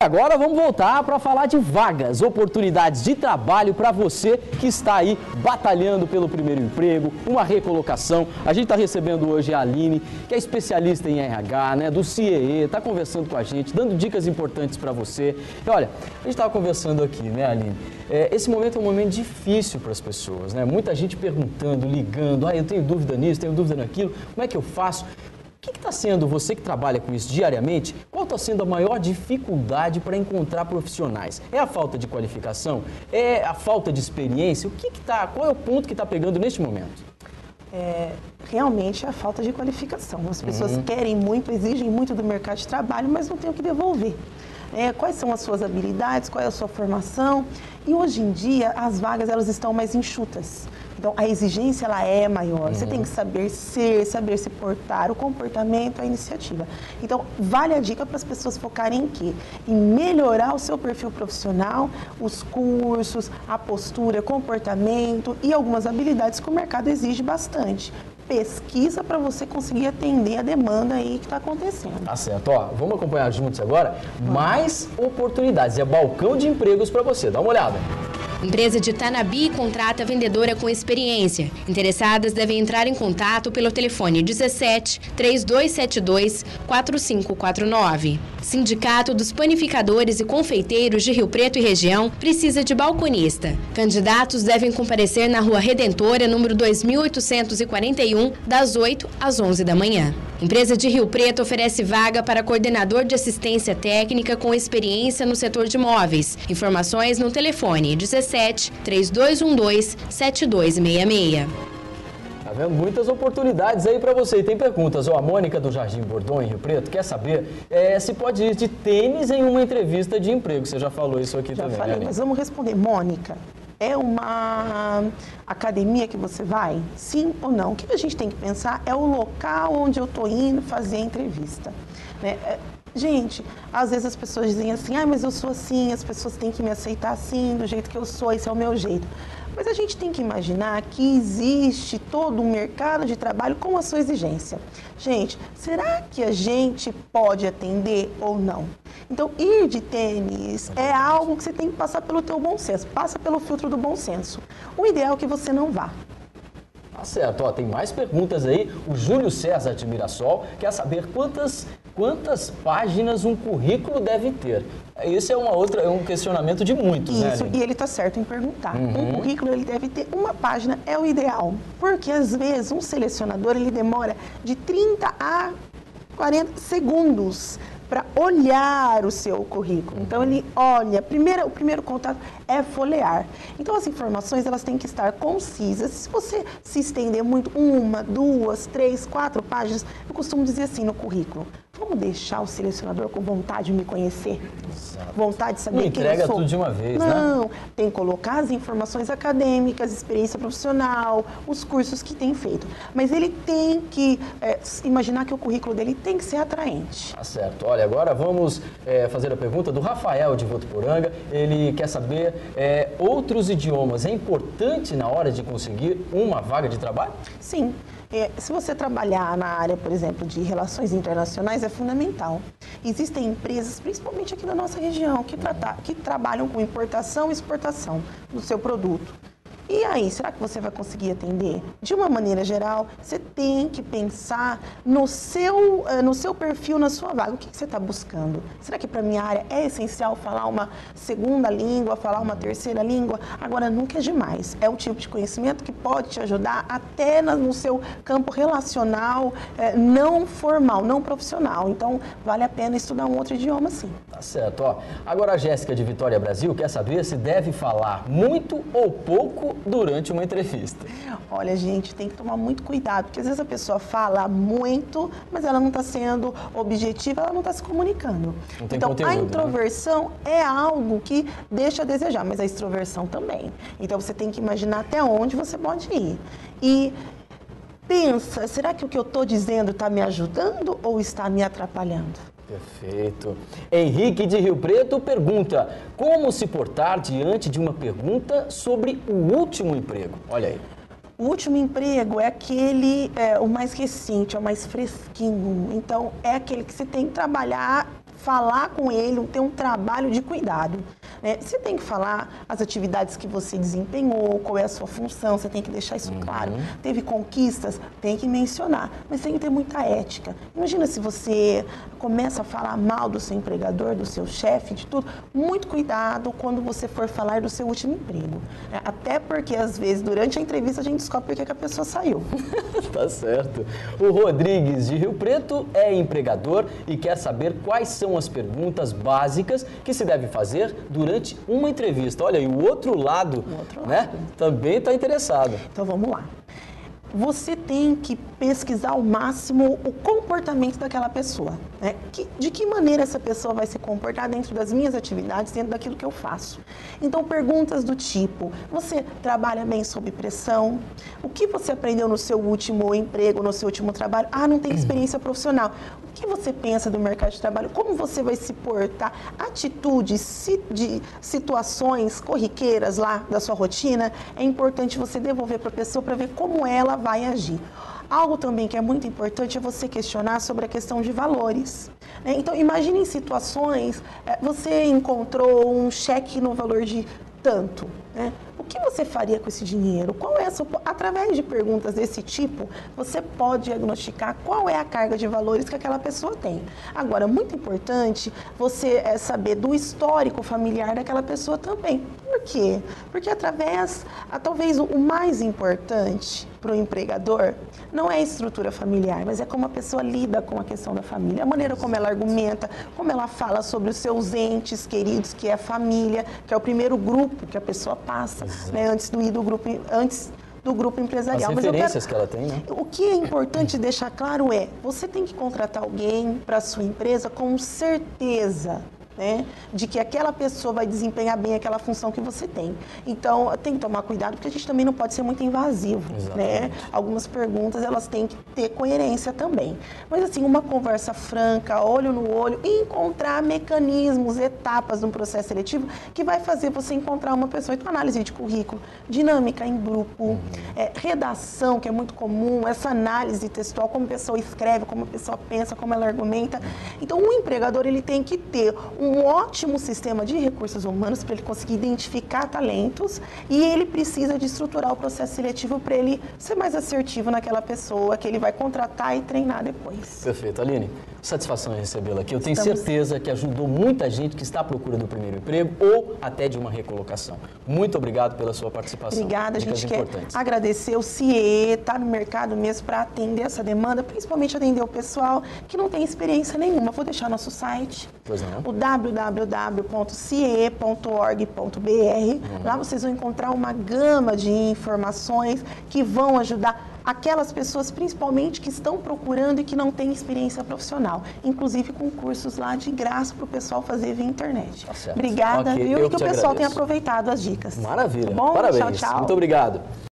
Agora vamos voltar para falar de vagas, oportunidades de trabalho para você que está aí batalhando pelo primeiro emprego, uma recolocação. A gente está recebendo hoje a Aline, que é especialista em RH, né, do CIEE, está conversando com a gente, dando dicas importantes para você. E olha, a gente estava conversando aqui, né, Aline? Esse momento é um momento difícil para as pessoas, né? Muita gente perguntando, ligando, eu tenho dúvida nisso, tenho dúvida naquilo, como é que eu faço? O que está sendo, você que trabalha com isso diariamente, qual está sendo a maior dificuldade para encontrar profissionais? É a falta de qualificação? É a falta de experiência? Qual é o ponto que está pegando neste momento? Realmente é a falta de qualificação. As pessoas querem muito, exigem muito do mercado de trabalho, mas não tem o que devolver. Quais são as suas habilidades, qual é a sua formação? E hoje em dia as vagas elas estão mais enxutas. Então a exigência ela é maior. Você tem que saber ser, saber se portar, o comportamento, a iniciativa. Então vale a dica para as pessoas focarem em quê? Em melhorar o seu perfil profissional, os cursos, a postura, comportamento e algumas habilidades que o mercado exige bastante. Pesquisa para você conseguir atender a demanda aí que está acontecendo. Tá certo. Vamos acompanhar juntos agora mais oportunidades. É balcão de empregos para você. Dá uma olhada. Empresa de Tanabi contrata vendedora com experiência. Interessadas devem entrar em contato pelo telefone 17 3272 4549. Sindicato dos Panificadores e Confeiteiros de Rio Preto e região precisa de balconista. Candidatos devem comparecer na Rua Redentora, número 2841, das 8 às 11 da manhã. Empresa de Rio Preto oferece vaga para coordenador de assistência técnica com experiência no setor de móveis. Informações no telefone 17 3212 7266. Tá vendo? Muitas oportunidades aí para você. E tem perguntas. A Mônica do Jardim Bordon, em Rio Preto, quer saber se pode ir de tênis em uma entrevista de emprego. Você já falou isso aqui também. Já falei, mas vamos responder. Mônica, é uma academia que você vai? Sim ou não? O que a gente tem que pensar é o local onde eu estou indo fazer a entrevista. Né? Gente, às vezes as pessoas dizem assim, mas eu sou assim, as pessoas têm que me aceitar assim, do jeito que eu sou, esse é o meu jeito. Mas a gente tem que imaginar que existe todo um mercado de trabalho com a sua exigência. Gente, será que a gente pode atender ou não? Então, ir de tênis é algo que você tem que passar pelo teu bom senso, passa pelo filtro do bom senso. O ideal é que você não vá. Tá certo, tem mais perguntas aí. O Júlio César de Mirassol quer saber quantas páginas um currículo deve ter. Esse é um questionamento de muitos, né, Isso, Aline? e ele está certo em perguntar. Um currículo ele deve ter uma página, é o ideal. Porque às vezes um selecionador ele demora de 30 a 40 segundos para olhar o seu currículo. Então ele olha, o primeiro contato é folhear. Então as informações elas têm que estar concisas. Se você se estender muito, 1, 2, 3, 4 páginas, eu costumo dizer assim no currículo, vamos deixar o selecionador com vontade de me conhecer? Exato. Vontade de saber quem eu sou? Não entrega tudo de uma vez, né? Não, tem que colocar as informações acadêmicas, experiência profissional, os cursos que tem feito. Mas ele tem que imaginar que o currículo dele tem que ser atraente. Tá certo. Olha, agora vamos fazer a pergunta do Rafael de Votuporanga. Ele quer saber, outros idiomas é importante na hora de conseguir uma vaga de trabalho? Sim. Se você trabalhar na área, por exemplo, de relações internacionais, é fundamental. Existem empresas, principalmente aqui na nossa região, que trabalham com importação e exportação do seu produto. E aí, será que você vai conseguir atender? De uma maneira geral, você tem que pensar no seu perfil, na sua vaga. O que você está buscando? Será que para a minha área é essencial falar uma segunda língua, falar uma terceira língua? Agora, nunca é demais. É o tipo de conhecimento que pode te ajudar até no seu campo relacional, não formal, não profissional. Então, vale a pena estudar um outro idioma, sim. Tá certo. Agora a Jéssica de Vitória Brasil quer saber se deve falar muito ou pouco durante uma entrevista. Olha, gente, tem que tomar muito cuidado, porque às vezes a pessoa fala muito, mas ela não está sendo objetiva, ela não está se comunicando. Então, conteúdo, a introversão, né? É algo que deixa a desejar, mas a extroversão também. Então, você tem que imaginar até onde você pode ir. E pensa, será que o que eu estou dizendo está me ajudando ou está me atrapalhando? Perfeito. Henrique de Rio Preto pergunta, como se portar diante de uma pergunta sobre o último emprego? Olha aí. O último emprego é aquele, o mais recente, é o mais fresquinho. Então, é aquele que você tem que trabalhar falar com ele, ter um trabalho de cuidado. Né? Você tem que falar as atividades que você desempenhou, qual é a sua função, você tem que deixar isso claro. Teve conquistas, tem que mencionar, mas tem que ter muita ética. Imagina se você começa a falar mal do seu empregador, do seu chefe, de tudo. Muito cuidado quando você for falar do seu último emprego. Né? Até porque, às vezes, durante a entrevista, a gente descobre por que a pessoa saiu. Tá certo. O Rodrigues, de Rio Preto, é empregador e quer saber quais são as perguntas básicas que se deve fazer durante uma entrevista. Olha, e o outro lado, né, também está interessado. Então, vamos lá. Você tem que pesquisar ao máximo o comportamento daquela pessoa. Né? De que maneira essa pessoa vai se comportar dentro das minhas atividades, dentro daquilo que eu faço. Então, perguntas do tipo, você trabalha bem sob pressão? O que você aprendeu no seu último emprego, no seu último trabalho? Ah, não tem experiência profissional. O que você pensa do mercado de trabalho? Como você vai se portar? Atitudes, de situações corriqueiras lá da sua rotina, é importante você devolver para a pessoa para ver como ela vai agir. Algo também que é muito importante é você questionar sobre a questão de valores. Né? Então, imagine em situações, você encontrou um cheque no valor de tanto, né? O que você faria com esse dinheiro? Qual é a sua... Através de perguntas desse tipo, você pode diagnosticar qual é a carga de valores que aquela pessoa tem. Agora, muito importante você saber do histórico familiar daquela pessoa também. Por quê? Porque talvez o mais importante para o empregador não é a estrutura familiar, mas é como a pessoa lida com a questão da família, a maneira como ela argumenta, como ela fala sobre os seus entes queridos, que é a família, que é o primeiro grupo que a pessoa passa, né, antes do grupo empresarial. As referências que ela tem, né? O que é importante deixar claro é, você tem que contratar alguém para a sua empresa com certeza, né, de que aquela pessoa vai desempenhar bem aquela função que você tem. Então, tem que tomar cuidado, porque a gente também não pode ser muito invasivo, né? Algumas perguntas, elas têm que ter coerência também. Mas, assim, uma conversa franca, olho no olho, e encontrar mecanismos, etapas de um processo seletivo que vai fazer você encontrar uma pessoa. Então, análise de currículo, dinâmica em grupo, redação, que é muito comum, essa análise textual, como a pessoa escreve, como a pessoa pensa, como ela argumenta. Então, o empregador, ele tem que ter um ótimo sistema de recursos humanos para ele conseguir identificar talentos e ele precisa de estruturar o processo seletivo para ele ser mais assertivo naquela pessoa que ele vai contratar e treinar depois. Perfeito. Aline, satisfação em recebê-la aqui. Eu tenho certeza que ajudou muita gente que está à procura do primeiro emprego ou até de uma recolocação. Muito obrigado pela sua participação. Obrigada. A gente quer agradecer o CIE, está no mercado mesmo para atender essa demanda, principalmente atender o pessoal que não tem experiência nenhuma. Vou deixar nosso site. Pois não. O www.ciee.org.br. Lá vocês vão encontrar uma gama de informações que vão ajudar aquelas pessoas, principalmente, que estão procurando e que não têm experiência profissional. Inclusive com cursos lá de graça para o pessoal fazer via internet. Tá certo. Obrigada, viu? E que o pessoal agradeço. tenha aproveitado as dicas. Maravilha. Tá bom? Parabéns. Tchau, tchau. Muito obrigado.